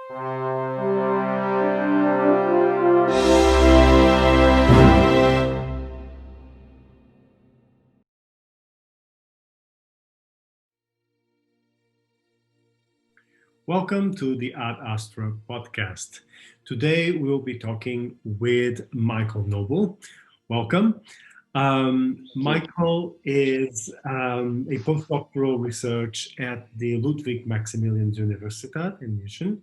Welcome to the Ad Astra podcast. Today we'll be talking with Michael Noble. Welcome. Michael is a postdoctoral research at the Ludwig-Maximilans Universitat in München.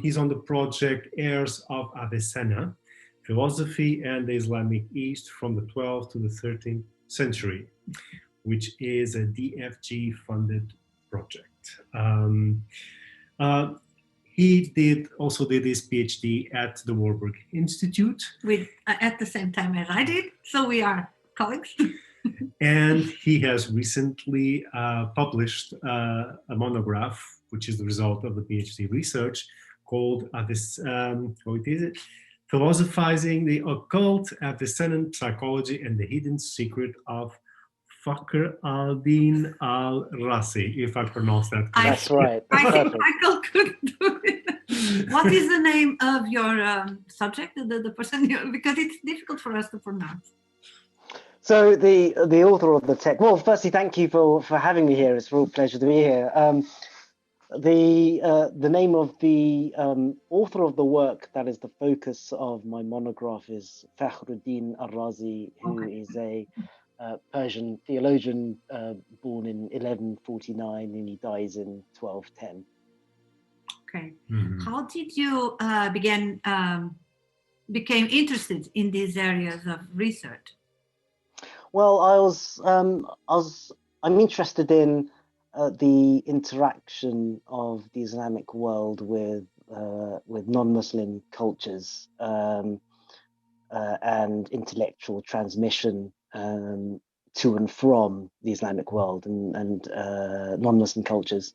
He's on the project Heirs of Avicenna, Philosophy and the Islamic East from the 12th to the 13th century, which is a DFG-funded project. He also did his PhD at the Warburg Institute. At the same time as I did, so we are colleagues. And he has recently published a monograph, which is the result of the PhD research, called Philosophizing the Occult, Avicennan Psychology and the Hidden Secret of Fakhr al-Dīn al-Rāzī, if I pronounce that correctly. That's right. I think Michael could do it. What is the name of your subject, the person, because it's difficult for us to pronounce. So the author of the text, well, firstly, thank you for having me here. It's a real pleasure to be here. The name of the author of the work that is the focus of my monograph is Fakhr al-Rāzī, who is a Persian theologian born in 1149 and he dies in 1210. Okay. Mm-hmm. How did you became interested in these areas of research? Well, I'm interested in the interaction of the Islamic world with non-Muslim cultures and intellectual transmission to and from the Islamic world and non-Muslim cultures,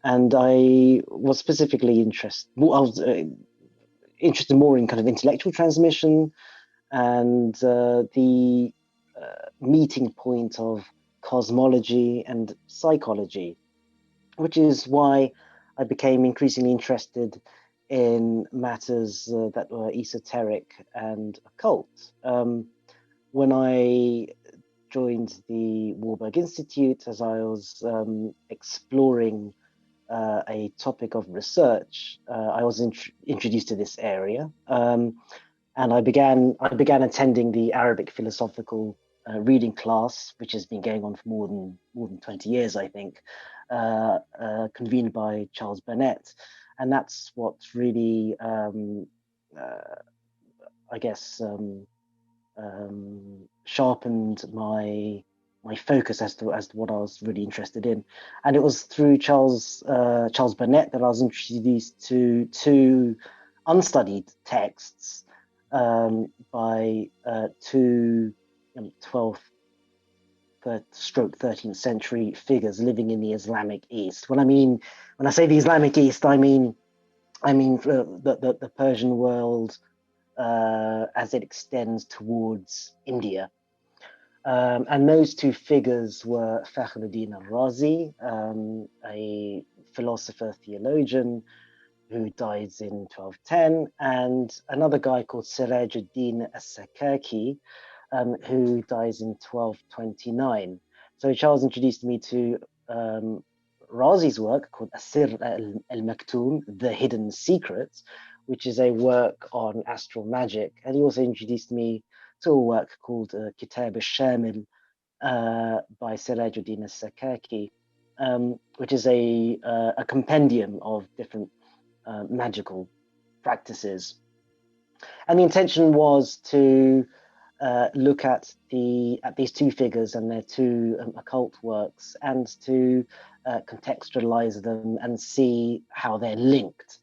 and I was specifically interested more in kind of intellectual transmission and the meeting point of cosmology and psychology, which is why I became increasingly interested in matters that were esoteric and occult. When I joined the Warburg Institute, as I was exploring a topic of research, I was introduced to this area, and I began attending the Arabic philosophical reading class, which has been going on for more than 20 years, I think, convened by Charles Burnett, and that's what really, I guess. Sharpened my focus as to what I was really interested in, and it was through Charles Burnett that I was introduced to two unstudied texts by two 12th stroke 13th century figures living in the Islamic East. When I say the Islamic East, I mean the Persian world as it extends towards India. And those two figures were Fakhr al-Rāzī, a philosopher theologian who dies in 1210, and another guy called Siraj ad-Dīn as-Sakaki, who dies in 1229. So Charles introduced me to Razi's work called Asir al-Maktoum, The Hidden Secret, which is a work on astral magic. And he also introduced me to a work called Kitab al-Shamil by Siraj ad-Dīn as-Sakaki, which is a compendium of different magical practices. And the intention was to look at these two figures and their two occult works, and to contextualize them and see how they're linked.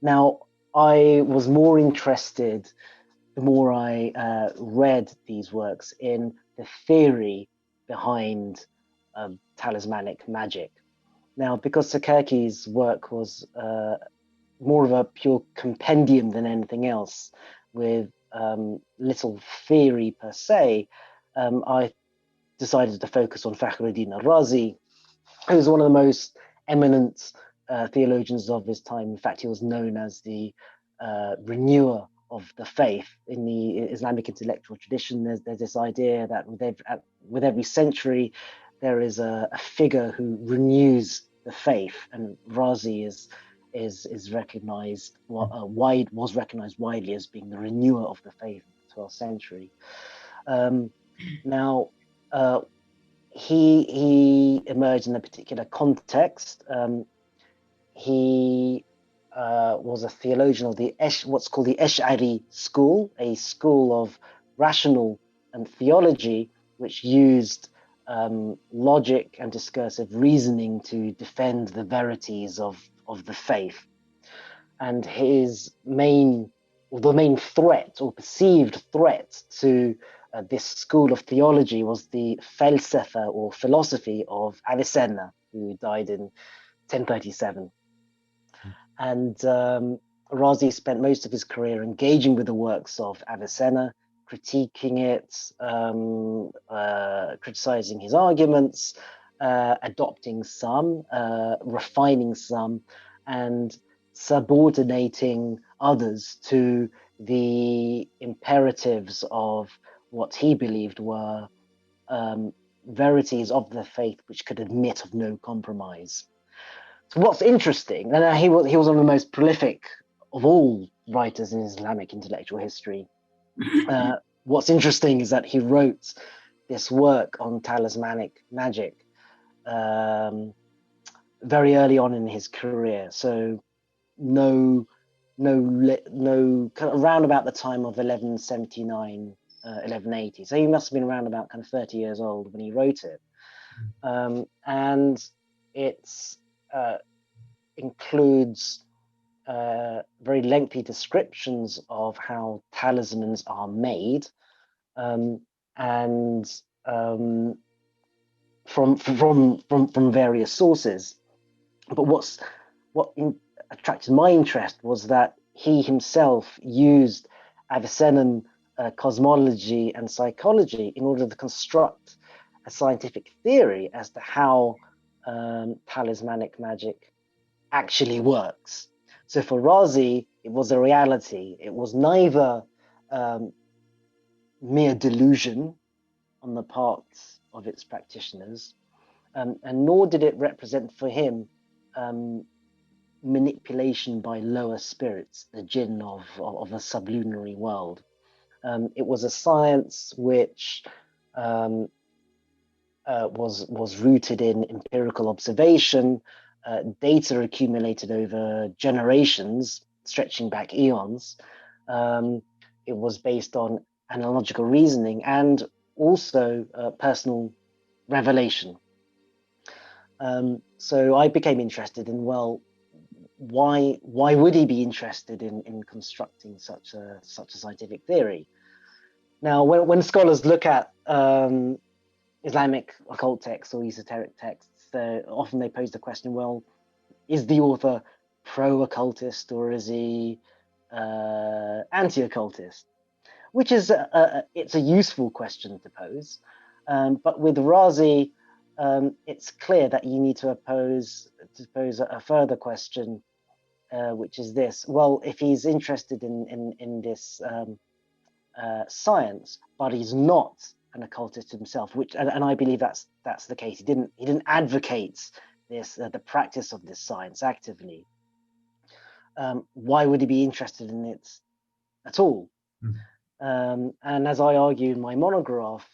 Now, I was more interested, the more I read these works, in the theory behind talismanic magic. Now, because Sakaki's work was more of a pure compendium than anything else, with little theory per se, I decided to focus on Fakhr al-Rāzī, who's one of the most eminent theologians of his time. In fact, he was known as the renewer of the faith. In the Islamic intellectual tradition, there's this idea that with every century, there is a figure who renews the faith, and Razi is recognized was recognized widely as being the renewer of the faith in the 12th century. Now, he emerged in a particular context. He was a theologian of the what's called the Ash'ari school, a school of rational theology, which used logic and discursive reasoning to defend the verities of the faith. And his main threat, or perceived threat, to this school of theology was the Falsafa, or philosophy, of Avicenna, who died in 1037. And Razi spent most of his career engaging with the works of Avicenna, critiquing it, criticizing his arguments, adopting some, refining some, and subordinating others to the imperatives of what he believed were verities of the faith which could admit of no compromise. So what's interesting, and he was one of the most prolific of all writers in Islamic intellectual history. What's interesting is that he wrote this work on talismanic magic very early on in his career. So no kind of around about the time of 1179, 1180. So he must have been around about kind of 30 years old when he wrote it. And it's includes very lengthy descriptions of how talismans are made, and from various sources. But what attracted my interest was that he himself used Avicennan cosmology and psychology in order to construct a scientific theory as to how talismanic magic actually works. So for Razi, it was a reality. It was neither mere delusion on the part of its practitioners, and nor did it represent for him manipulation by lower spirits, the jinn of a sublunary world. It was a science which was rooted in empirical observation, data accumulated over generations, stretching back eons. It was based on analogical reasoning and also personal revelation. So I became interested in, well, why would he be interested in constructing such a scientific theory? Now, when scholars look at Islamic occult texts or esoteric texts, often they pose the question, well, is the author pro-occultist or is he anti-occultist? Which is it's a useful question to pose, but with Razi, it's clear that you need to pose a further question, which is this: well, if he's interested in this science, but he's not an occultist himself, and I believe that's the case. He didn't advocate this the practice of this science actively. Why would he be interested in it at all? And as I argue in my monograph,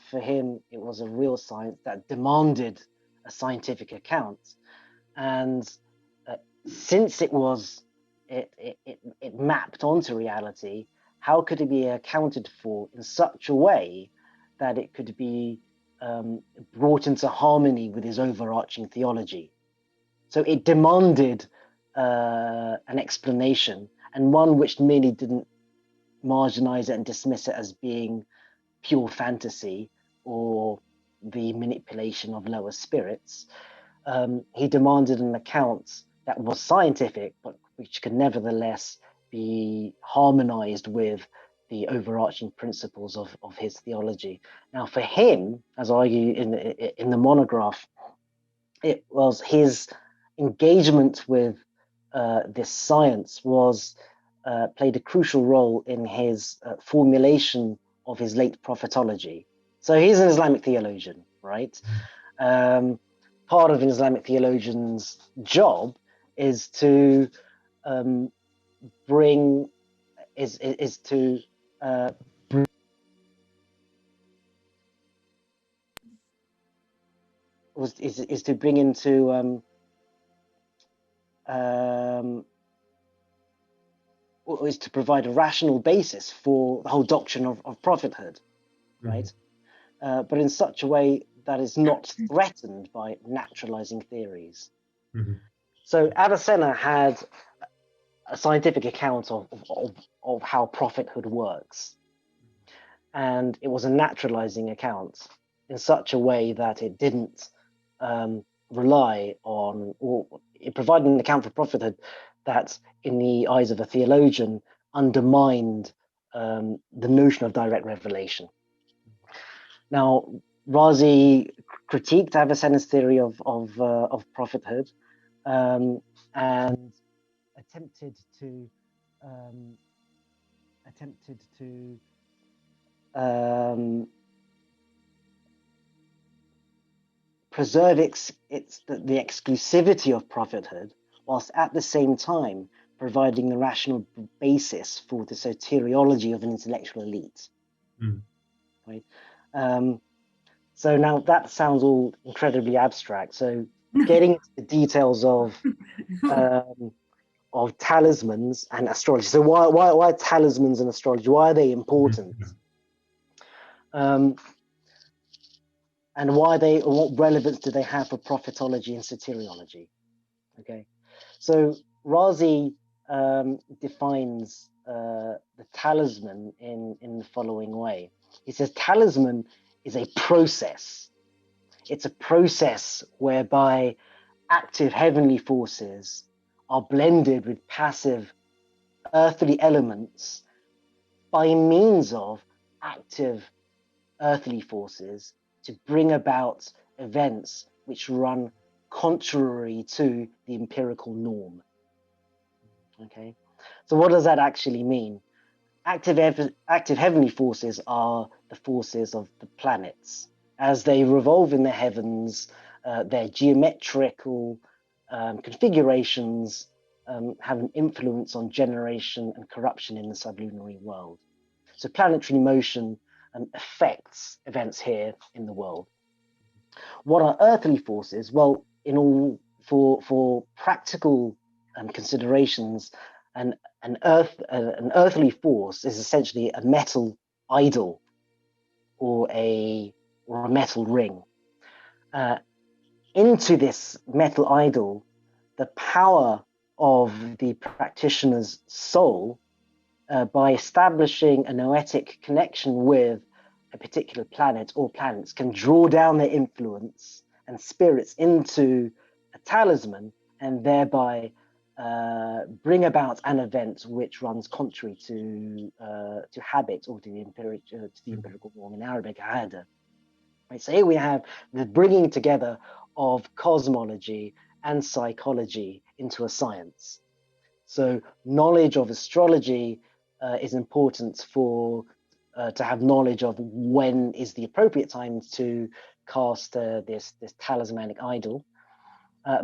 for him it was a real science that demanded a scientific account, and since it mapped onto reality, how could it be accounted for in such a way that it could be brought into harmony with his overarching theology? So it demanded an explanation, and one which merely didn't marginalize it and dismiss it as being pure fantasy or the manipulation of lower spirits. He demanded an account that was scientific, but which could nevertheless be harmonized with the overarching principles of his theology. Now, for him, as I argue in the monograph, it was his engagement with this science played a crucial role in his formulation of his late prophetology. So he's an Islamic theologian, right? Part of an Islamic theologian's job is to bring into is to provide a rational basis for the whole doctrine of prophethood, right? But in such a way that is not threatened by naturalizing theories. So Avicenna had a scientific account of how prophethood works. And it was a naturalizing account in such a way that it didn't rely on, or it provided an account for prophethood that, in the eyes of a theologian, undermined the notion of direct revelation. Now, Rāzī critiqued Avicenna's theory of prophethood and attempted to preserve the exclusivity of prophethood, whilst at the same time providing the rational basis for the soteriology of an intellectual elite. Right? So now that sounds all incredibly abstract. So getting into the details of talismans and astrology. So why talismans and astrology? Why are they important? And what relevance do they have for prophetology and soteriology? Okay, so Rāzī defines the talisman in the following way. He says talisman is a process. It's a process whereby active heavenly forces are blended with passive earthly elements by means of active earthly forces to bring about events which run contrary to the empirical norm. Okay, so what does that actually mean? Active heavenly forces are the forces of the planets. As they revolve in the heavens, their geometrical configurations have an influence on generation and corruption in the sublunary world. So planetary motion affects events here in the world. What are earthly forces? Well, for practical considerations, an earthly force is essentially a metal idol or a metal ring. Into this metal idol, the power of the practitioner's soul, by establishing a noetic connection with a particular planet or planets, can draw down their influence and spirits into a talisman and thereby bring about an event which runs contrary to habit or to the empirical norm, in Arabic, ada. Right, so here we have the bringing together of cosmology and psychology into a science. So knowledge of astrology is important to have knowledge of when is the appropriate time to cast this talismanic idol,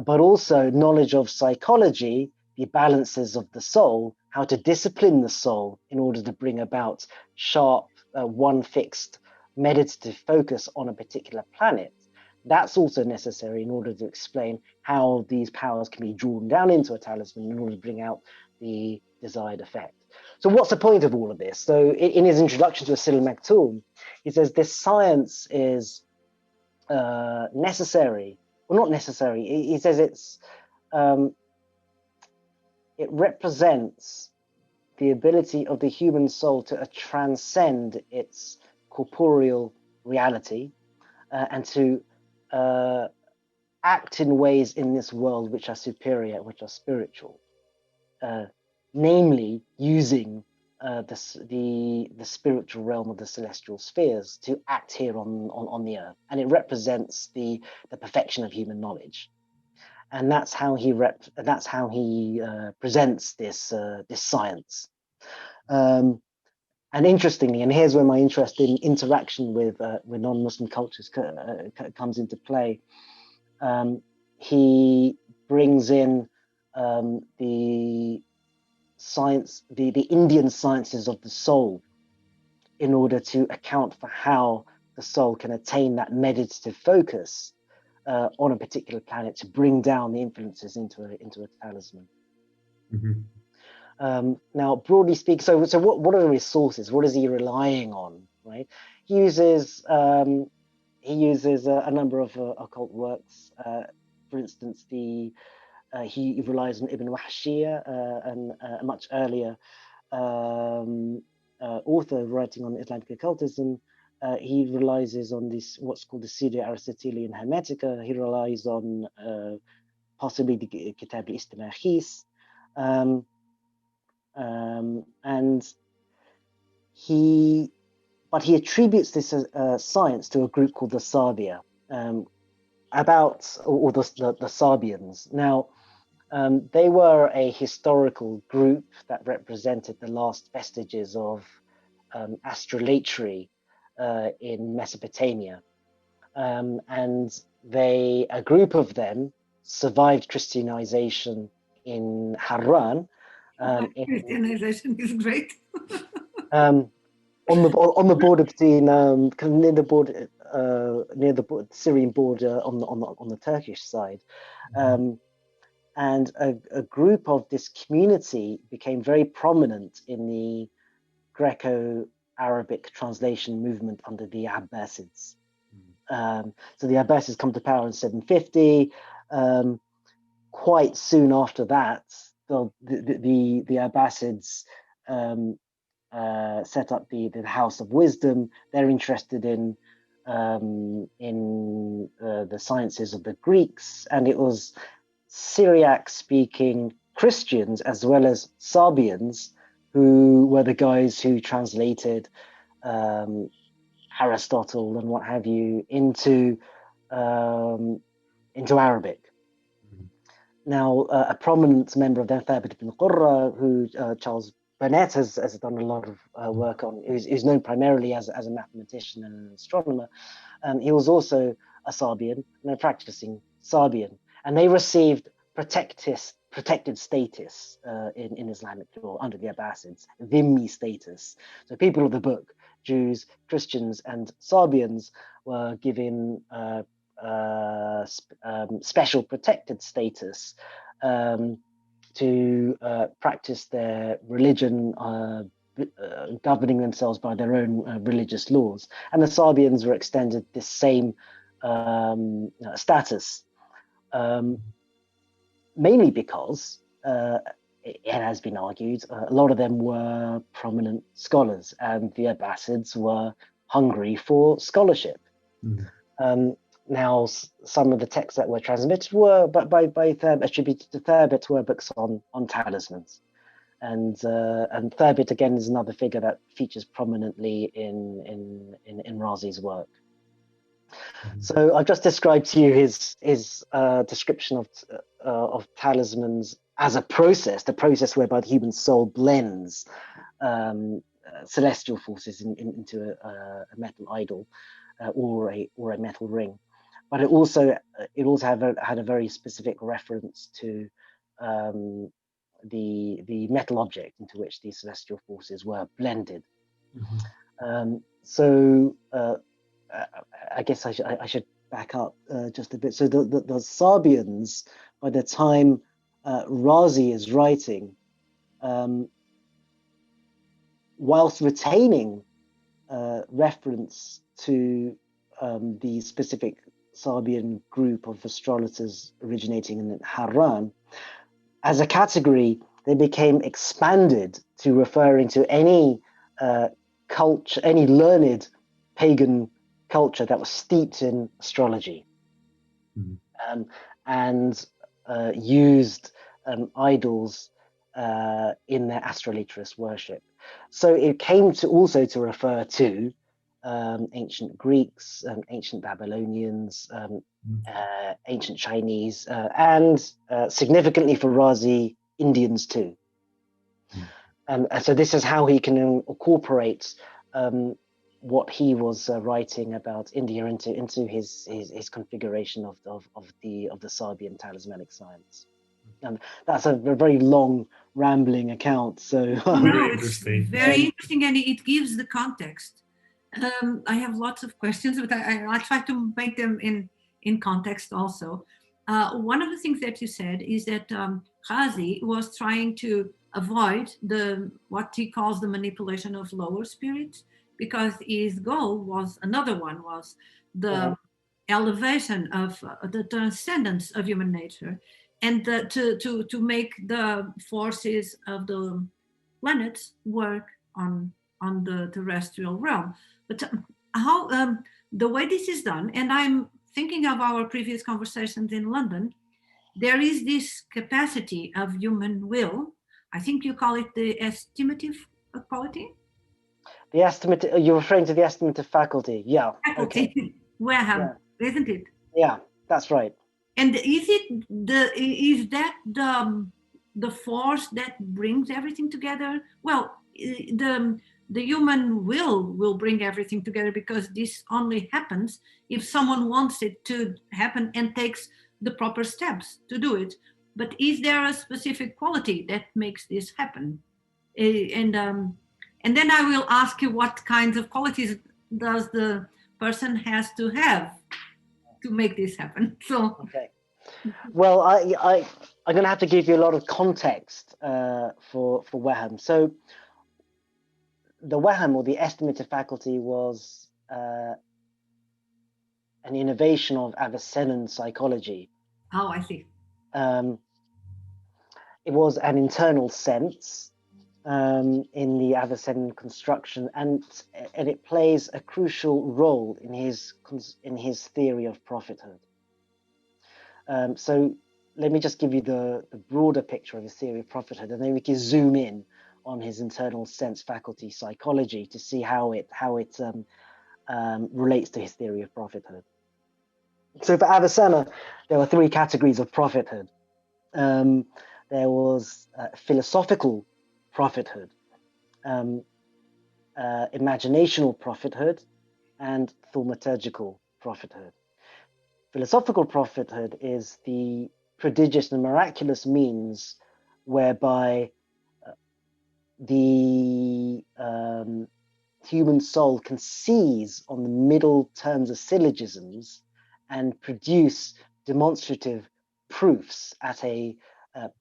but also knowledge of psychology, the balances of the soul, how to discipline the soul in order to bring about sharp, one fixed meditative focus on a particular planet. That's also necessary in order to explain how these powers can be drawn down into a talisman in order to bring out the desired effect. So what's the point of all of this? So in his introduction to Asil al-Maktoum, he says this science is necessary, well, not necessary. He says it represents the ability of the human soul to transcend its corporeal reality and to act in ways in this world which are superior, which are spiritual, namely using the spiritual realm of the celestial spheres to act here on the earth, and it represents the perfection of human knowledge. and that's how he presents this this science. And interestingly, and here's where my interest in interaction with non-Muslim cultures comes into play. He brings in the science, the Indian sciences of the soul, in order to account for how the soul can attain that meditative focus on a particular planet to bring down the influences into a talisman. Mm-hmm. Now, broadly speaking, so what are his sources? What is he relying on? Right? He uses a number of occult works. For instance, he relies on Ibn Wahshiyya, and a much earlier author writing on Islamic occultism. He relies on this, what's called the Pseudo-Aristotelian Hermetica. He relies on possibly the Kitab al-Istimachis. And he attributes this science to a group called the Sabia, the Sabians. Now, they were a historical group that represented the last vestiges of astrolatry in Mesopotamia, and a group of them survived Christianization in Harran. Christianization is great. On the border between near the Syrian border on the Turkish side, and a group of this community became very prominent in the Greco-Arabic translation movement under the Abbasids. So the Abbasids come to power in 750. Quite soon after that, the Abbasids set up the House of Wisdom. They're interested in the sciences of the Greeks, and it was Syriac-speaking Christians as well as Sabians who were the guys who translated Aristotle and what have you into Arabic. Now, a prominent member of them, Thabit ibn Qurra, who Charles Burnett has done a lot of work on, is known primarily as a mathematician and an astronomer. He was also a Sabian and a practicing Sabian, and they received protected status in Islamic law under the Abbasids, dhimmi status. So people of the book, Jews, Christians, and Sabians, were given special protected status to practice their religion, governing themselves by their own religious laws. And the Sabians were extended this same status, mainly because, it has been argued, a lot of them were prominent scholars, and the Abbasids were hungry for scholarship. Now, some of the texts that were transmitted were, but by attributed to Thabit, were books on talismans, and Thabit again is another figure that features prominently in Rāzī's work. So I've just described to you his description of talismans as a process, the process whereby the human soul blends celestial forces into a metal idol or a metal ring. But it also had a very specific reference to the metal object into which these celestial forces were blended. So I guess I should back up just a bit. So the Sabians, by the time Rāzī is writing, whilst retaining reference to the specific Sabian group of astrologers originating in Harran, as a category, they became expanded to referring to any culture, any learned pagan culture that was steeped in astrology, and used idols in their astrolatrous worship. So it came to also to refer to ancient Greeks, ancient Babylonians, ancient Chinese, and significantly for Rāzī, Indians too. And so this is how he can incorporate what he was writing about India into his configuration of the Sabian talismanic science. And that's a very long, rambling account. So no, it's very interesting, and it gives the context. I have lots of questions, but I'll try to make them in context also. One of the things that you said is that Rāzī was trying to avoid what he calls the manipulation of lower spirits, because his goal was the elevation of the transcendence of human nature, and to make the forces of the planets work on the terrestrial realm. But how the way this is done, and I'm thinking of our previous conversations in London, there is this capacity of human will. I think you call it the estimative quality. The estimate, you're referring to the estimative faculty, yeah. Faculty, okay. Where, isn't it? Yeah, that's right. And is that the force that brings everything together? Well, the human will bring everything together, because this only happens if someone wants it to happen and takes the proper steps to do it. But is there a specific quality that makes this happen? And then I will ask you, what kinds of qualities does the person has to have to make this happen? So okay. Well, I'm going to have to give you a lot of context for Wahham. So the Wahham, or the estimative faculty, was an innovation of Avicennan psychology. Oh, I see. It was an internal sense in the Avicennan construction, and it plays a crucial role in his theory of prophethood. So let me just give you the broader picture of his theory of prophethood, and then we can zoom in on his internal sense faculty psychology to see how it relates to his theory of prophethood. So for Avicenna, there were three categories of prophethood. There was philosophical prophethood, imaginational prophethood, and thaumaturgical prophethood. Philosophical prophethood is the prodigious and miraculous means whereby the human soul can seize on the middle terms of syllogisms and produce demonstrative proofs at a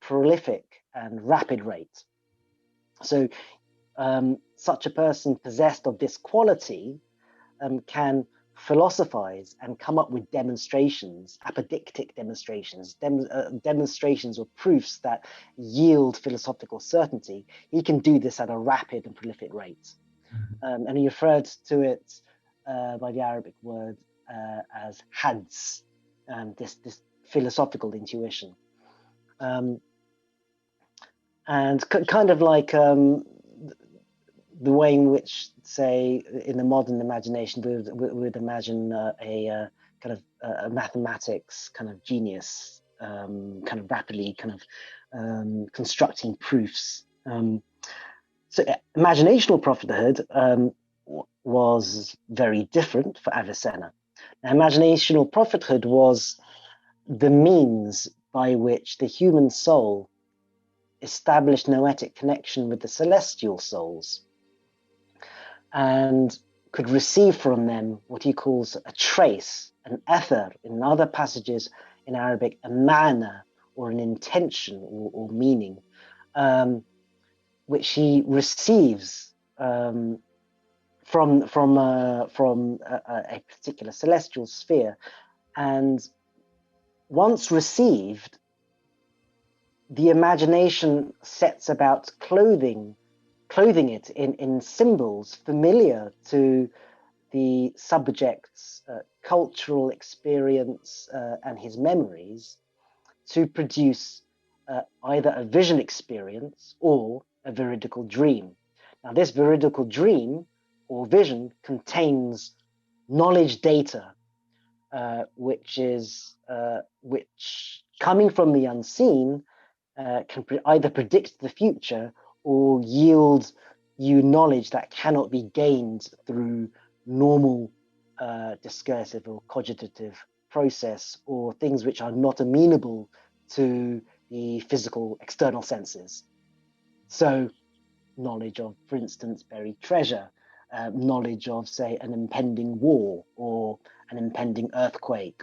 prolific and rapid rate. So such a person possessed of this quality can philosophize and come up with demonstrations, apodictic demonstrations, demonstrations or proofs that yield philosophical certainty. He can do this at a rapid and prolific rate. And he referred to it by the Arabic word as hads, this philosophical intuition. And kind of like the way in which, say, in the modern imagination, we would imagine a kind of a mathematics kind of genius, kind of rapidly kind of constructing proofs. So imaginational prophethood was very different for Avicenna. Now, imaginational prophethood was the means by which the human soul established noetic connection with the celestial souls and could receive from them what he calls a trace, an ether, in other passages in Arabic, a manner or an intention or meaning, which he receives from a particular celestial sphere. And once received, the imagination sets about clothing it in symbols familiar to the subject's cultural experience and his memories, to produce either a vision experience or a veridical dream. Now, this veridical dream or vision contains knowledge data, which coming from the unseen can either predict the future or yield you knowledge that cannot be gained through normal discursive or cogitative process, or things which are not amenable to the physical external senses. So knowledge of, for instance, buried treasure, knowledge of, say, an impending war or an impending earthquake.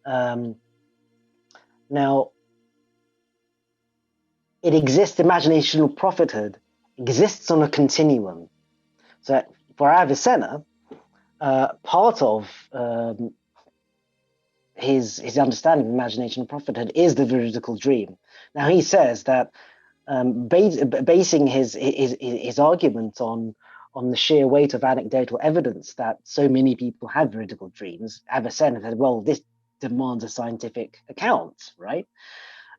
Now, it exists, imaginational prophethood exists on a continuum. So for Avicenna, part of his understanding of imaginational prophethood is the veridical dream. Now he says that basing his argument on the sheer weight of anecdotal evidence that so many people have veridical dreams, Avicenna said, well, this demands a scientific account, right?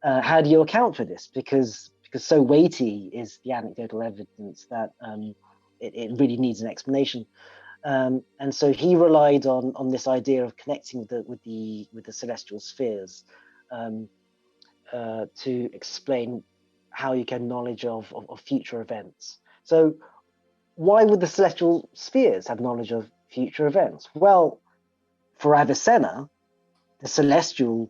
How do you account for this? Because so weighty is the anecdotal evidence that it really needs an explanation. And so he relied on this idea of connecting with the celestial spheres to explain how you get knowledge of future events. So why would the celestial spheres have knowledge of future events? Well, for Avicenna, the celestial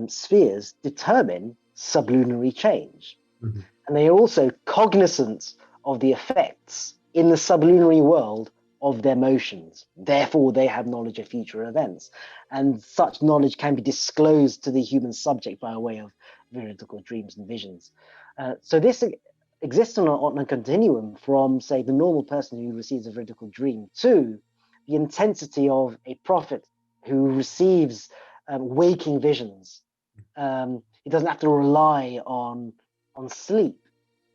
spheres determine sublunary change. Mm-hmm. And they are also cognizant of the effects in the sublunary world of their motions. Therefore, they have knowledge of future events. And such knowledge can be disclosed to the human subject by way of veridical dreams and visions. So this exists on a continuum from, say, the normal person who receives a veridical dream to the intensity of a prophet who receives waking visions. He doesn't have to rely on sleep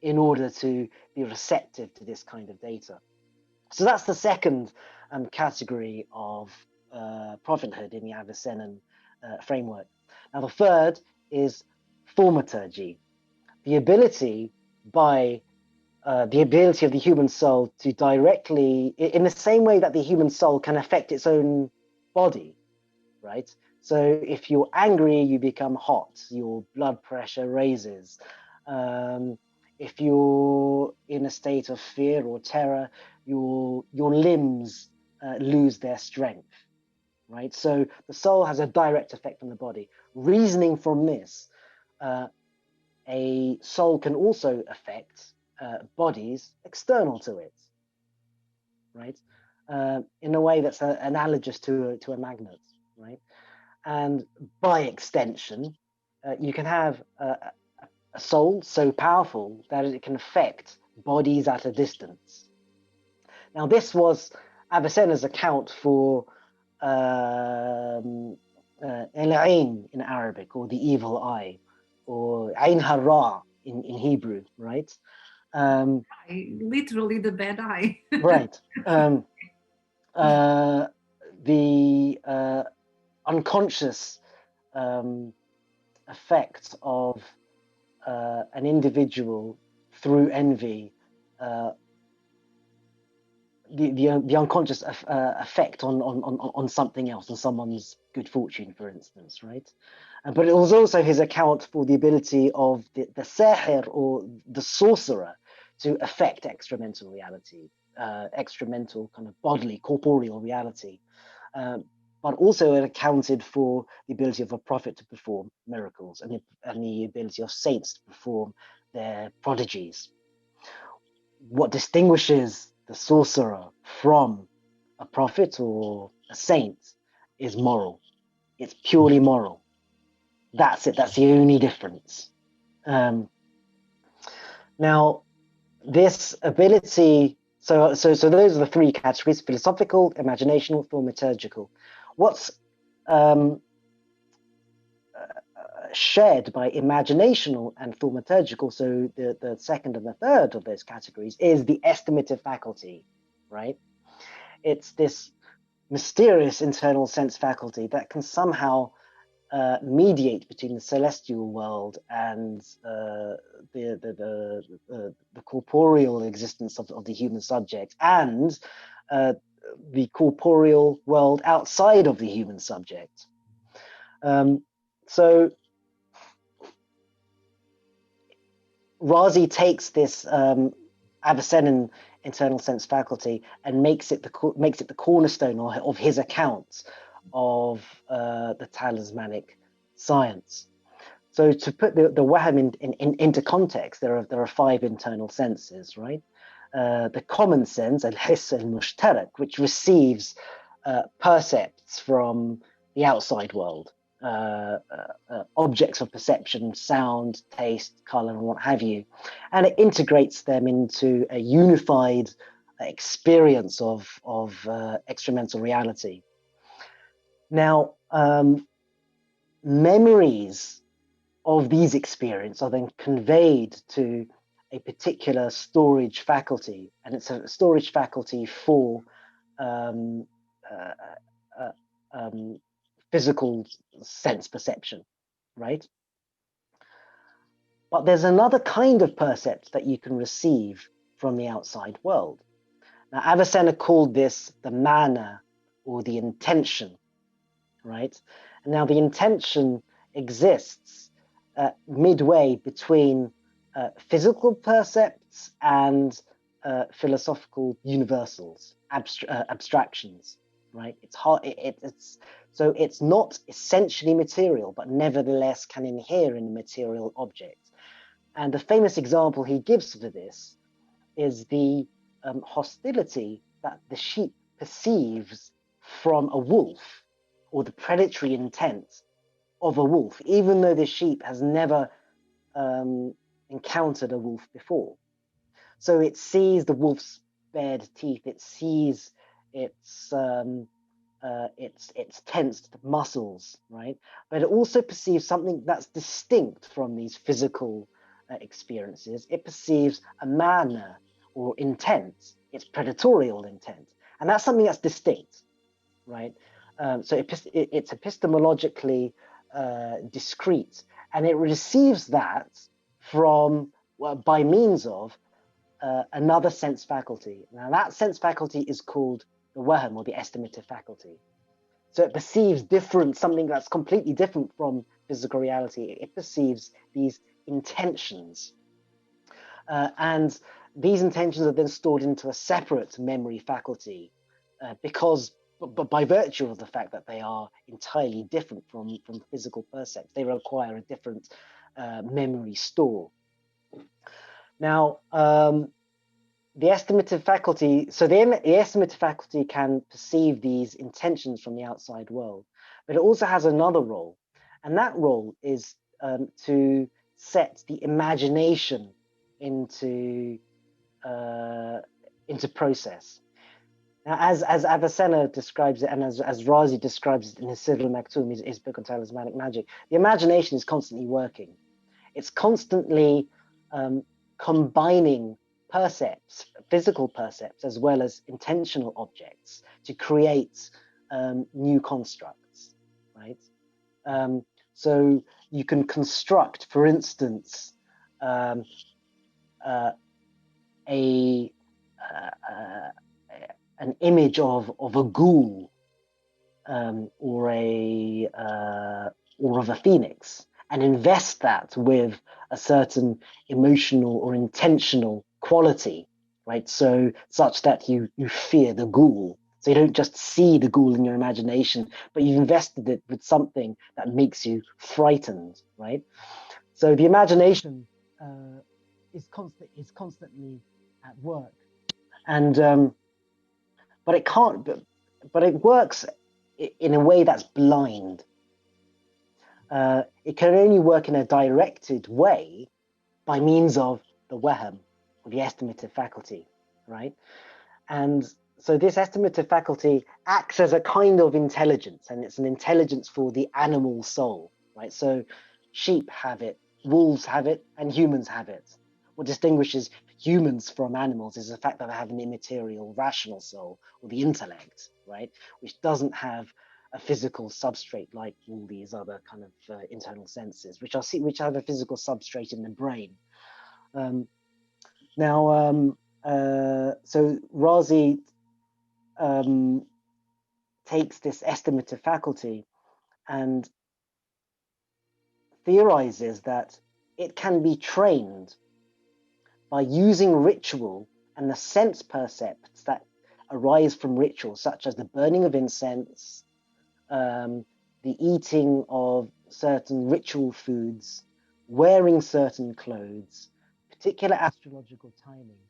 in order to be receptive to this kind of data. So that's the second category of prophethood in the Avicennan framework. Now the third is thaumaturgy, the ability of the human soul to directly, in the same way that the human soul can affect its own body, right? So if you're angry, you become hot, your blood pressure raises. If you're in a state of fear or terror, your limbs lose their strength, right? So the soul has a direct effect on the body. Reasoning from this, a soul can also affect bodies external to it, right? In a way that's analogous to a magnet, right? And by extension, you can have a soul so powerful that it can affect bodies at a distance. Now, this was Avicenna's account for al-Ain in Arabic, or the evil eye, or Ain Hara in Hebrew, right? Literally the bad eye. Right. The unconscious effect of an individual through envy, the unconscious effect on something else, on someone's good fortune, for instance, right? But it was also his account for the ability of the sahir, or the sorcerer, to affect extramental reality, extramental kind of bodily, corporeal reality. But also it accounted for the ability of a prophet to perform miracles, and the ability of saints to perform their prodigies. What distinguishes the sorcerer from a prophet or a saint is moral. It's purely moral. That's it. That's the only difference. Now, this ability. So those are the three categories: philosophical, imaginational, thaumaturgical. What's shared by imaginational and thaumaturgical, so the second and the third of those categories, is the estimative faculty, right? It's this mysterious internal sense faculty that can somehow mediate between the celestial world and the corporeal existence of the human subject, and the corporeal world outside of the human subject. So Rāzī takes this Avicennan internal sense faculty and makes it the cornerstone of his account of the talismanic science. So to put the Wahm into context, there are 5 internal senses, right? The common sense, al-Hiss al-Mushtarak, which receives percepts from the outside world, objects of perception, sound, taste, color, and what have you, and it integrates them into a unified experience of extramental reality. Now, memories of these experiences are then conveyed to a particular storage faculty, and it's a storage faculty for physical sense perception, right? But there's another kind of percept that you can receive from the outside world. Now, Avicenna called this the mana, or the intention, right? And now the intention exists midway between physical percepts and philosophical universals, abstractions, right? It's hard. So it's not essentially material, but nevertheless can inhere in a material object. And the famous example he gives for this is the hostility that the sheep perceives from a wolf, or the predatory intent of a wolf, even though the sheep has never encountered a wolf before. So it sees the wolf's bared teeth, it sees its tensed muscles, right? But it also perceives something that's distinct from these physical experiences. It perceives a manner or intent, its predatorial intent, and that's something that's distinct, right? So it's epistemologically discrete, and it receives that from by means of another sense faculty. Now that sense faculty is called the wahm, or the estimative faculty. So it perceives something that's completely different from physical reality. It perceives these intentions, and these intentions are then stored into a separate memory faculty, but by virtue of the fact that they are entirely different from physical percepts, they require a different memory store. Now, the estimative faculty, so the estimative faculty can perceive these intentions from the outside world, but it also has another role, and that role is to set the imagination into process. Now, as Avicenna describes it, and as Rāzī describes it in his Sir al-Maktoum, his book on talismanic magic, the imagination is constantly working. It's constantly combining percepts, physical percepts, as well as intentional objects to create new constructs, right? So you can construct, for instance, an image of a ghoul, or of a phoenix, and invest that with a certain emotional or intentional quality, right? So such that you fear the ghoul. So you don't just see the ghoul in your imagination, but you've invested it with something that makes you frightened, right? So the imagination is constantly at work, and but it can't. But it works in a way that's blind. It can only work in a directed way by means of the wahm, or the estimative faculty, right? And so this estimative faculty acts as a kind of intelligence, and it's an intelligence for the animal soul, right? So sheep have it, wolves have it, and humans have it. What distinguishes humans from animals is the fact that they have an immaterial rational soul, or the intellect, right? Which doesn't have a physical substrate like all these other kind of internal senses, which have a physical substrate in the brain. So Rāzī takes this estimative faculty and theorizes that it can be trained by using ritual and the sense percepts that arise from ritual, such as the burning of incense, the eating of certain ritual foods, wearing certain clothes, particular astrological timing,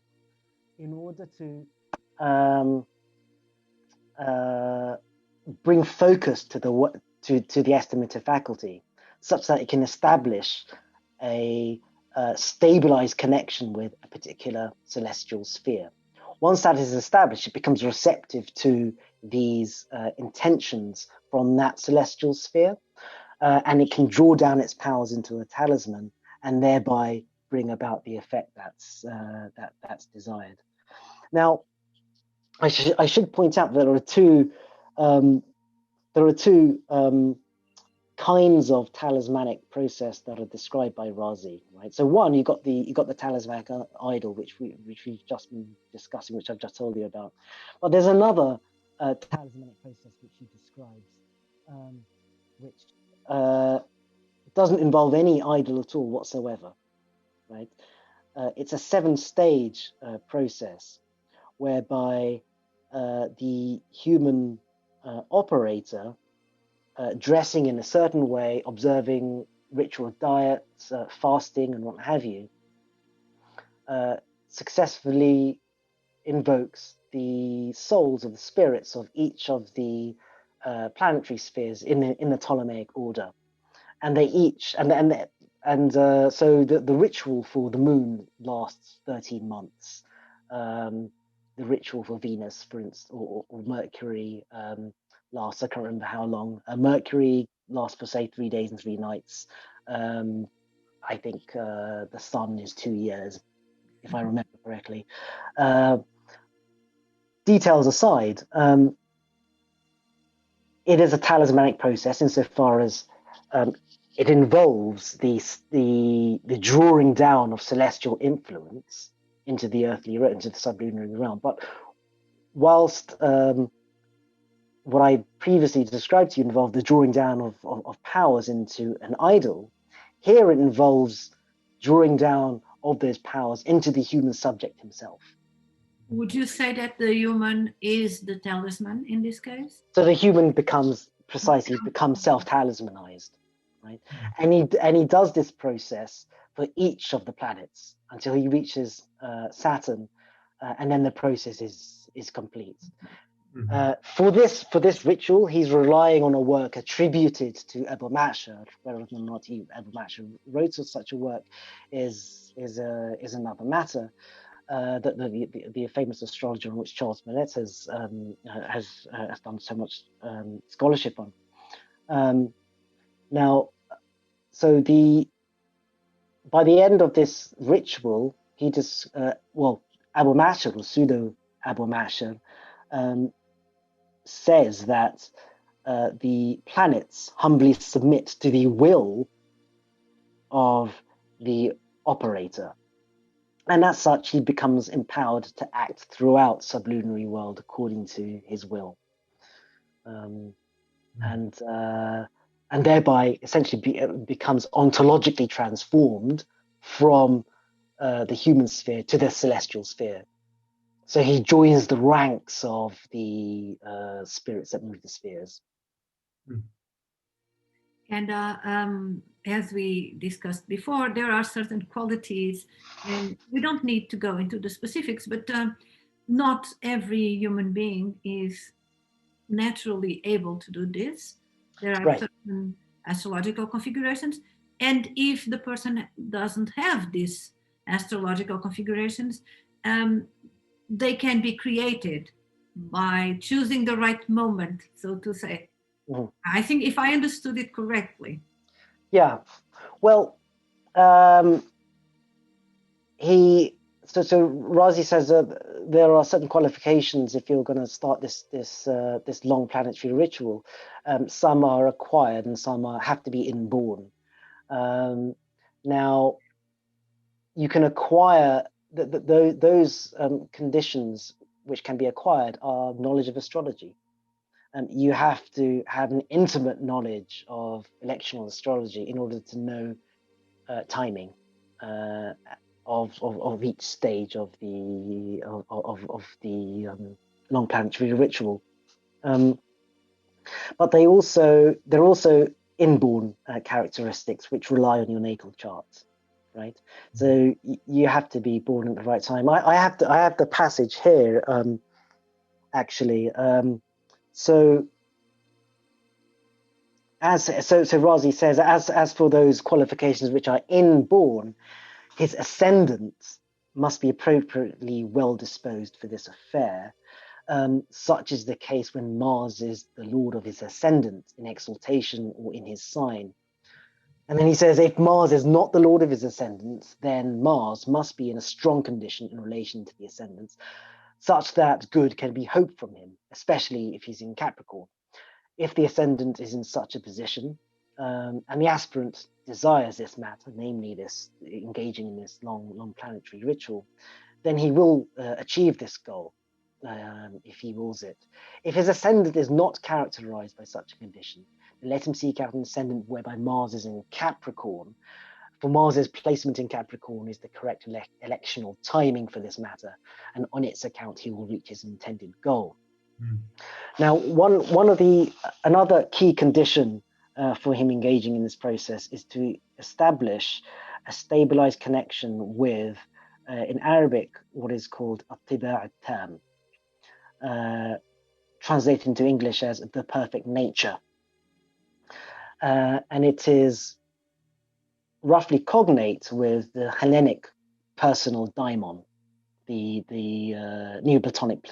in order to bring focus to the estimative faculty, such that it can establish a stabilized connection with a particular celestial sphere. Once that is established, it becomes receptive to these intentions from that celestial sphere, and it can draw down its powers into a talisman and thereby bring about the effect that's desired. Now, I should point out that there are two kinds of talismanic process that are described by Razi, right? So one, you got the talismanic idol, which we've just been discussing, which I've just told you about. But there's another talismanic process which he describes, which doesn't involve any idol at all whatsoever, right? It's a 7-stage process whereby the human operator, dressing in a certain way, observing ritual diets, fasting, and what have you, successfully invokes the souls of the spirits of each of the planetary spheres in the Ptolemaic order, and they each so the ritual for the moon lasts 13 months. The ritual for Venus, for instance, or Mercury, lasts, I can't remember how long. Mercury lasts for, say, 3 days and 3 nights. I think the sun is 2 years, if I remember correctly. Details aside, it is a talismanic process insofar as it involves the drawing down of celestial influence into the earthly, into the sublunary realm. But whilst what I previously described to you involved the drawing down of powers into an idol, here it involves drawing down of those powers into the human subject himself. Would you say that the human is the talisman in this case? So the human becomes self-talismanized, right? And he does this process for each of the planets until he reaches Saturn, and then the process is complete. For this ritual, he's relying on a work attributed to Abu Ma'shar. Whether or not Abu Ma'shar wrote such a work is another matter. The famous astrologer on which Charles Bonnet has done so much scholarship on. Now, so by the end of this ritual, he just Abu Ma'shar, or pseudo Abu Ma'shar, says that the planets humbly submit to the will of the operator. And as such, he becomes empowered to act throughout sublunary world according to his will, and thereby essentially becomes ontologically transformed from the human sphere to the celestial sphere. So he joins the ranks of the spirits that move the spheres. And as we discussed before, there are certain qualities, and we don't need to go into the specifics, but not every human being is naturally able to do this. There are certain astrological configurations, and if the person doesn't have these astrological configurations, they can be created by choosing the right moment, so to say. I think if I understood it correctly. Yeah, well, so Razi says there are certain qualifications if you're going to start this long planetary ritual. Some are acquired and some have to be inborn. Now, you can acquire those conditions which can be acquired are knowledge of astrology. You have to have an intimate knowledge of electional astrology in order to know timing of each stage of the long planetary ritual. But they're also inborn characteristics which rely on your natal chart, right? So you have to be born at the right time. I have the passage here, actually. So Razi says, as for those qualifications which are inborn, his ascendant must be appropriately well disposed for this affair. Such is the case when Mars is the lord of his ascendant in exaltation or in his sign. And then he says, if Mars is not the lord of his ascendant, then Mars must be in a strong condition in relation to the ascendant, such that good can be hoped from him, especially if he's in Capricorn. If the ascendant is in such a position, and the aspirant desires this matter, namely this engaging in this long planetary ritual, then he will achieve this goal if he wills it. If his ascendant is not characterized by such a condition, then let him seek out an ascendant whereby Mars is in Capricorn. For Mars's placement in Capricorn is the correct electional timing for this matter, and on its account he will reach his intended goal. Now, another key condition for him engaging in this process is to establish a stabilized connection with, in Arabic, what is called at-tiba' at-tam, translated into English as the perfect nature. And it is roughly cognate with the Hellenic personal daimon, the Neoplatonic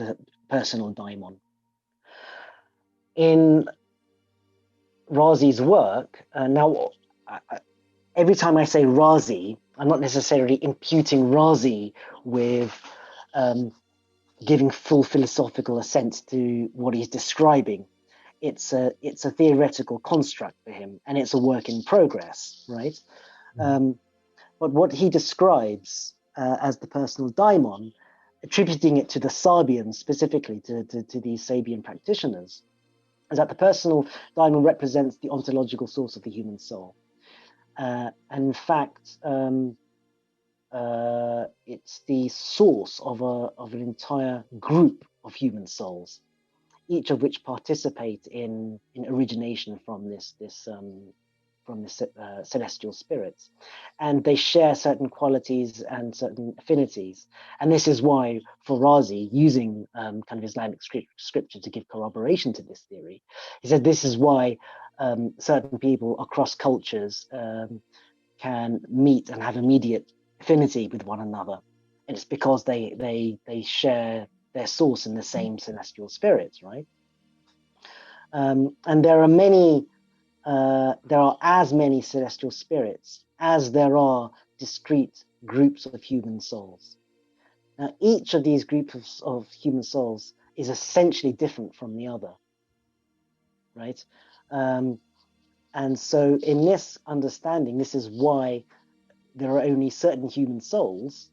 personal daimon. In Razi's work, now every time I say Razi, I'm not necessarily imputing Razi with giving full philosophical assent to what he's describing. It's a theoretical construct for him, and it's a work in progress, right? But what he describes as the personal daimon, attributing it to the Sabians, specifically to these Sabian practitioners, is that the personal daimon represents the ontological source of the human soul. And in fact, it's the source of an entire group of human souls, each of which participate in origination from this celestial spirits, and they share certain qualities and certain affinities. And this is why, for Razi, using kind of Islamic scripture to give corroboration to this theory, he said this is why certain people across cultures can meet and have immediate affinity with one another, and it's because they share their source in the same celestial spirits, right? And there are as many celestial spirits as there are discrete groups of human souls. Now, each of these groups of human souls is essentially different from the other, right? And so in this understanding, this is why there are only certain human souls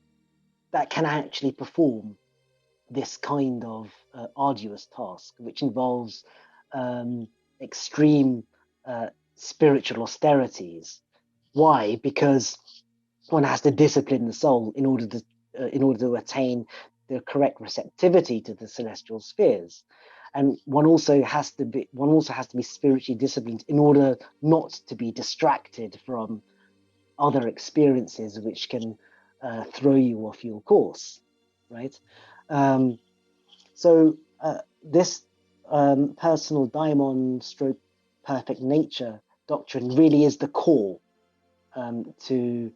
that can actually perform this kind of arduous task, which involves extreme spiritual austerities. Why? Because one has to discipline the soul in order to attain the correct receptivity to the celestial spheres, and one also has to be spiritually disciplined in order not to be distracted from other experiences which can throw you off your course, right? So this personal daimon stroke perfect nature doctrine really is the core to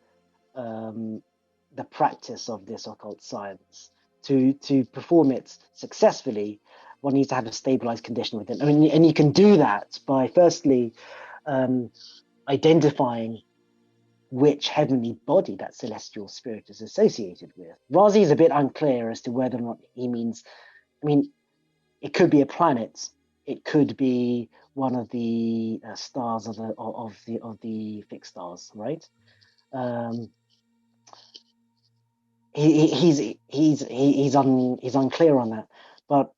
the practice of this occult science. To perform it successfully, one needs to have a stabilized condition with it. I mean, and you can do that by firstly identifying which heavenly body that celestial spirit is associated with. Razi is a bit unclear as to whether or not he means, I mean, it could be a planet, it could be one of the stars of the fixed stars, right? he's unclear on that, but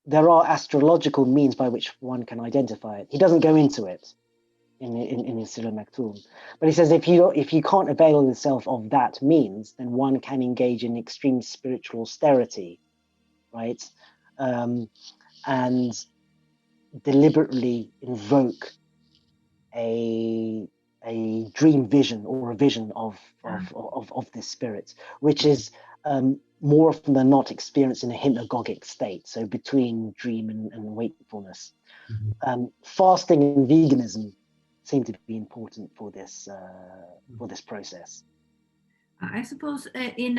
there are astrological means by which one can identify it. He doesn't go into it in his Sirul Maktoum, but he says if you can't avail yourself of that means, then one can engage in extreme spiritual austerity, right, and deliberately invoke a dream vision or a vision of this spirit, which is more often than not experienced in a hypnagogic state, so between dream and wakefulness. Mm-hmm. Fasting and veganism seem to be important for this process. I suppose in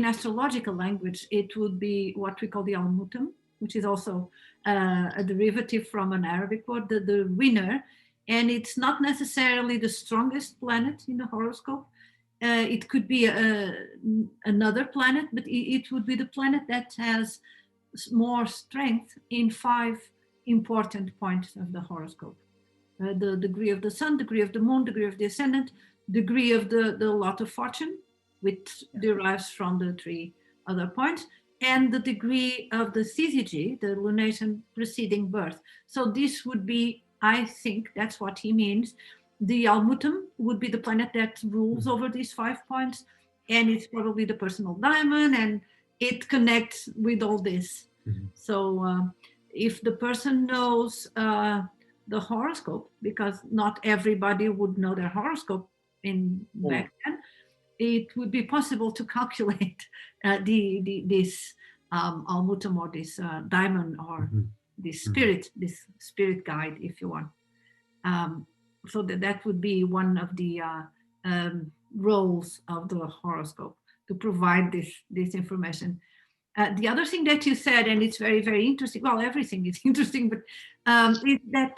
astrological language, it would be what we call the al-Mutum, which is also a derivative from an Arabic word, the winner. And it's not necessarily the strongest planet in the horoscope. It could be another planet, but it would be the planet that has more strength in 5 important points of the horoscope. The degree of the sun, degree of the moon, degree of the ascendant, degree of the lot of fortune, which derives from the 3 other points, and the degree of the syzygy, the lunation preceding birth. So this would be, I think that's what he means. The al-Mutum would be the planet that rules over these 5 points, and it's probably the personal diamond, and it connects with all this. Mm-hmm. So if the person knows the horoscope, because not everybody would know their horoscope back then, it would be possible to calculate this al-Mutum or this diamond or this spirit guide, if you want. So that would be one of the roles of the horoscope, to provide this information. The other thing that you said, and it's very, very interesting, well, everything is interesting, but is that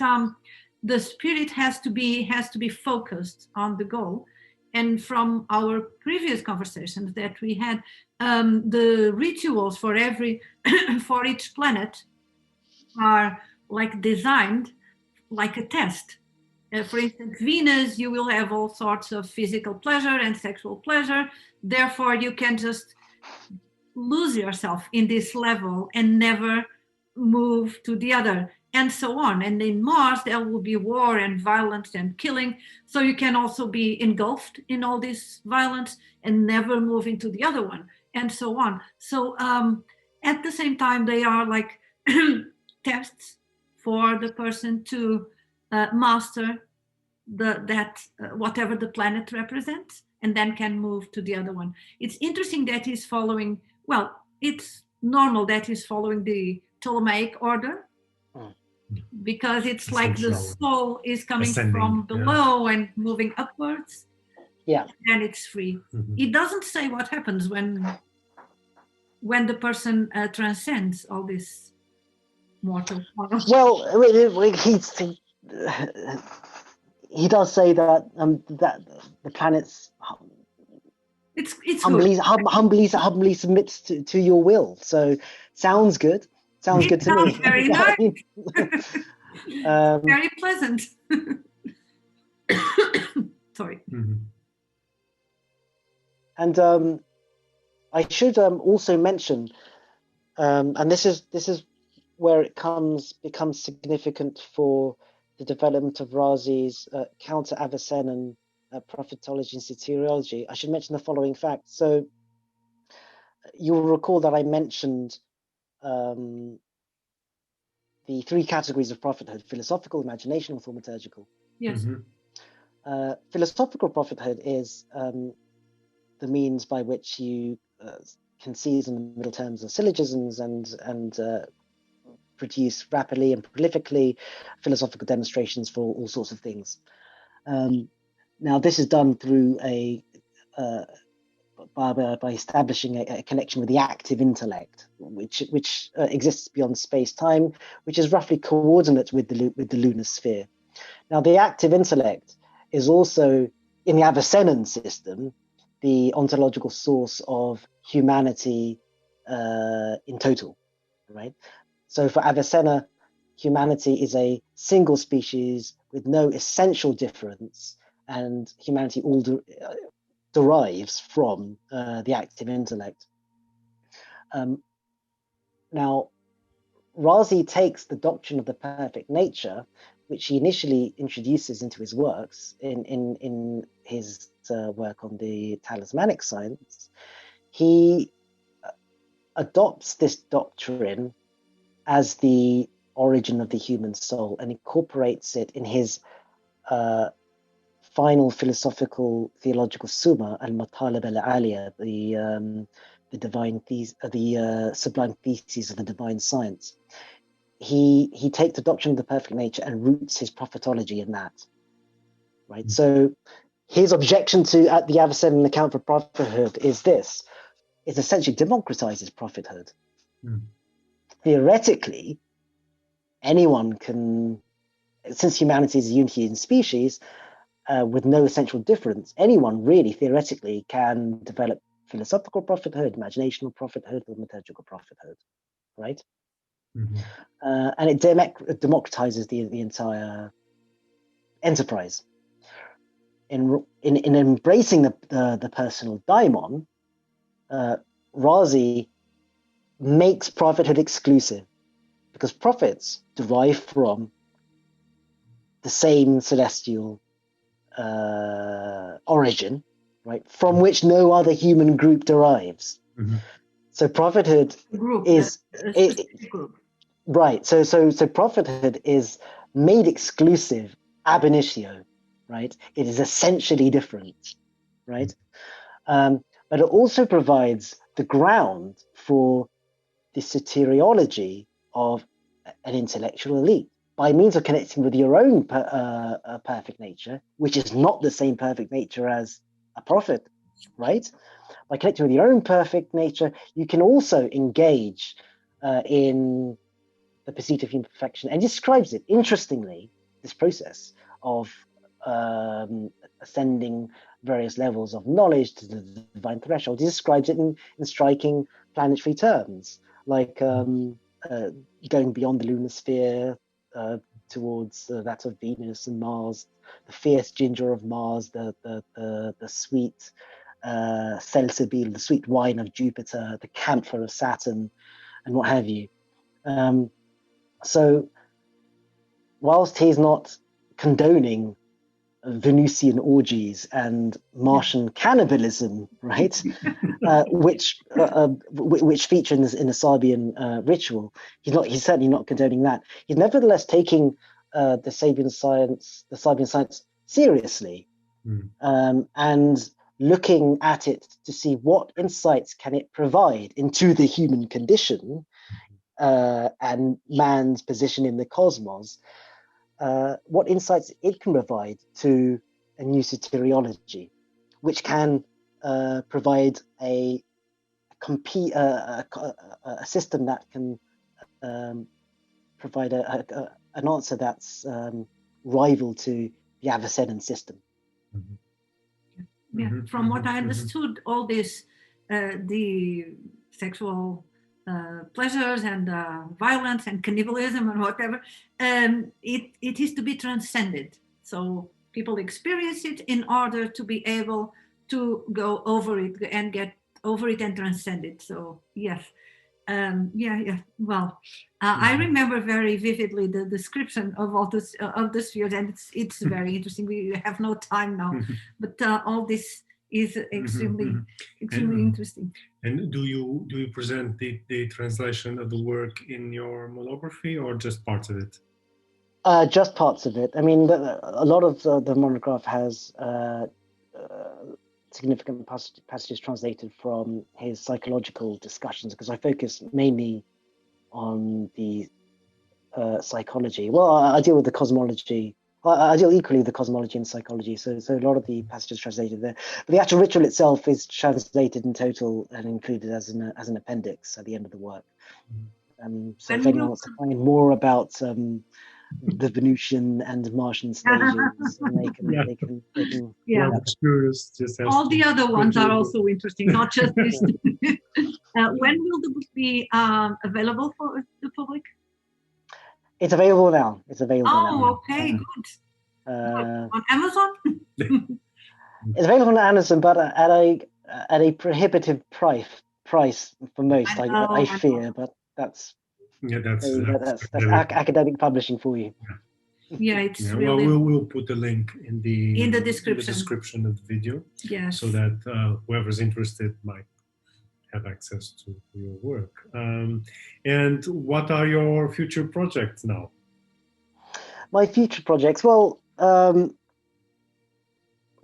the spirit has to be focused on the goal. And from our previous conversations that we had, the rituals for for each planet are like designed like a test. For instance, Venus, you will have all sorts of physical pleasure and sexual pleasure. Therefore, you can just lose yourself in this level and never move to the other, and so on. And in Mars, there will be war and violence and killing. So you can also be engulfed in all this violence and never move into the other one, and so on. So at the same time, they are like tests for the person to master whatever the planet represents, and then can move to the other one. It's interesting that he's following, well, it's normal that he's following the Ptolemaic order, because it's like the soul is coming from below and moving upwards. Yeah. And it's free. Mm-hmm. It doesn't say what happens when the person transcends all this mortal. Well, he does say that that the planets humbly submits to your will. So sounds good. Sounds good to me. Very nice. Very pleasant. Sorry. Mm-hmm. And I should also mention, and this is where it becomes significant for the development of Razi's counter Avicennan prophetology and soteriology. I should mention the following facts. So you'll recall that I mentioned the 3 categories of prophethood: philosophical, imaginational, thaumaturgical. Yes. Mm-hmm. Philosophical prophethood is the means by which you can seize in the middle terms of syllogisms and produce rapidly and prolifically philosophical demonstrations for all sorts of things. Now, this is done through by establishing a connection with the active intellect, which exists beyond space-time, which is roughly coordinate with the lunar sphere. Now, the active intellect is also, in the Avicennan system, the ontological source of humanity in total, right? So for Avicenna, humanity is a single species with no essential difference, and humanity derives from the active intellect. Now, Rāzī takes the doctrine of the perfect nature, which he initially introduces into his works in his work on the talismanic science. He adopts this doctrine as the origin of the human soul and incorporates it in his final philosophical theological summa, al-Matalib al-Aliyah, the divine the sublime theses of the divine science. He takes the doctrine of the perfect nature and roots his prophetology in that. Right. Mm-hmm. So his objection to the Avicennan account for prophethood is this: it essentially democratizes prophethood. Mm. Theoretically, anyone can, since humanity is a unity in species with no essential difference, anyone really theoretically can develop philosophical prophethood, imaginational prophethood, or liturgical prophethood, right? Mm-hmm. And it democratizes the entire enterprise. In embracing the personal daimon, Rāzī makes prophethood exclusive, because prophets derive from the same celestial origin, right, from which no other human group derives. Mm-hmm. So prophethood is right. So prophethood is made exclusive ab initio, right? It is essentially different, right? But it also provides the ground for the soteriology of an intellectual elite by means of connecting with your own perfect nature, which is not the same perfect nature as a prophet, right? By connecting with your own perfect nature, you can also engage in the pursuit of human perfection, and describes it, interestingly, this process of ascending various levels of knowledge to the divine threshold. He describes it in striking planetary terms, like going beyond the lunar sphere towards that of Venus and Mars, the fierce ginger of Mars, the sweet salsabil, the sweet wine of Jupiter, the camphor of Saturn, and what have you. So whilst he's not condoning Venusian orgies and Martian cannibalism, right, which feature in the Sabian ritual, he's certainly not condoning that. He's nevertheless taking the Sabian science seriously, and looking at it to see what insights can it provide into the human condition and man's position in the cosmos. What insights it can provide to a new soteriology, which can provide a system that can provide an answer that's rival to the Avicennan system. Mm-hmm. Yeah, from what I understood, all this, the sexual pleasures and violence and cannibalism and whatever, it is to be transcended. So people experience it in order to be able to go over it and get over it and transcend it. So yes, Well, I remember very vividly the description of all this of this field, and it's very interesting. We have no time now, but all this is extremely interesting. And do you present the translation of the work in your monography, or just parts of it? Just parts of it. I mean, a lot of the monograph has significant passages translated from his psychological discussions, because I focus mainly on the psychology. Well, I deal with the cosmology. I deal equally with the cosmology and psychology, so a lot of the passages translated there. But the actual ritual itself is translated in total and included as an appendix at the end of the work. So if anyone wants to find more about the Venusian and Martian stages, and they can just all the other ones are also interesting, not just this. When will the book be available for the public? It's available now. It's available now. Oh, okay, good. On Amazon? It's available on Amazon, but at a prohibitive price for most. I fear, but that's academic publishing for you. Yeah, it's yeah, really. Well, we'll put the link in the description of the video, yes, so that whoever's interested might have access to your work. And what are your future projects now? My future projects, well,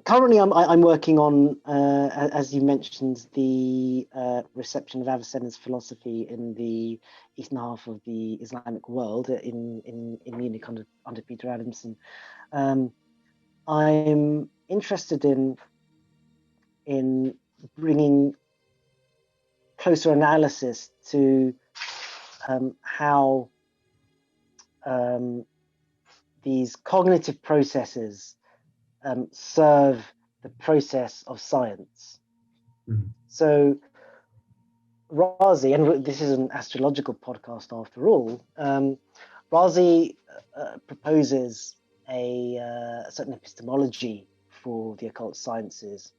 currently I'm working on, as you mentioned, the reception of Avicenna's philosophy in the eastern half of the Islamic world in Munich under Peter Adamson. I'm interested in bringing closer analysis to how these cognitive processes serve the process of science. Mm-hmm. So Al-Rāzī, and this is an astrological podcast after all, Al-Rāzī proposes a certain epistemology for the occult sciences,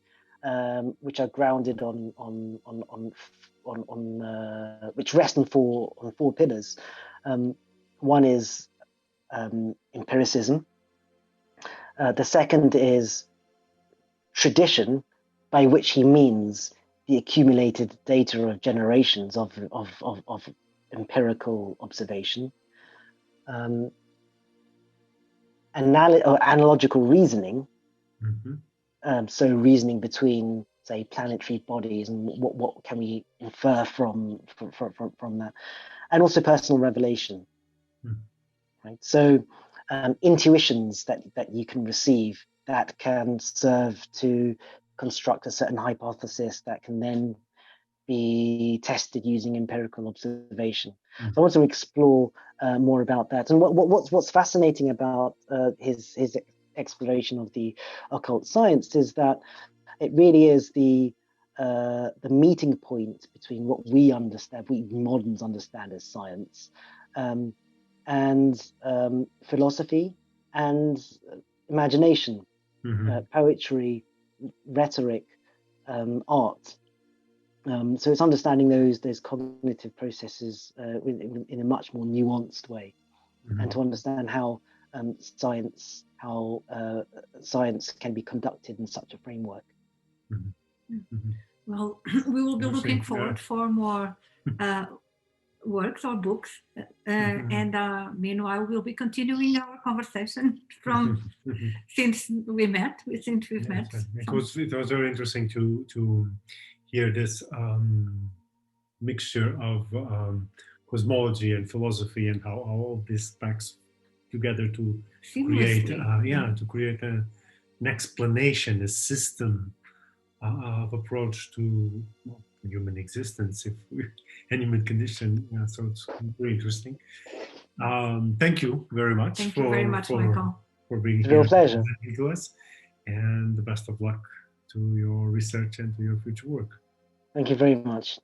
which are grounded which rest on four pillars. One is empiricism. The second is tradition, by which he means the accumulated data of generations of empirical observation. Analogical reasoning, mm-hmm. So reasoning between, say, planetary bodies and what can we infer from that, and also personal revelation, right? So intuitions that you can receive that can serve to construct a certain hypothesis that can then be tested using empirical observation. So I want to explore more about that. And what's fascinating about his exploration of the occult science is that it really is the meeting point between what we moderns understand as science, and philosophy and imagination, mm-hmm. Poetry, rhetoric, art. So it's understanding those cognitive processes in a much more nuanced way, mm-hmm. and to understand how science can be conducted in such a framework. Mm-hmm. Mm-hmm. Well, we will be looking forward for more works or books, mm-hmm. and meanwhile we'll be continuing our conversation from since we've met. It was very interesting to hear this mixture of cosmology and philosophy, and how all this packs together to create an explanation, a system of approach to human existence, and human condition. So it's very interesting. Thank you very much. Thank you very much, Michael, for being here. It's a real pleasure. To us, and the best of luck to your research and to your future work. Thank you very much.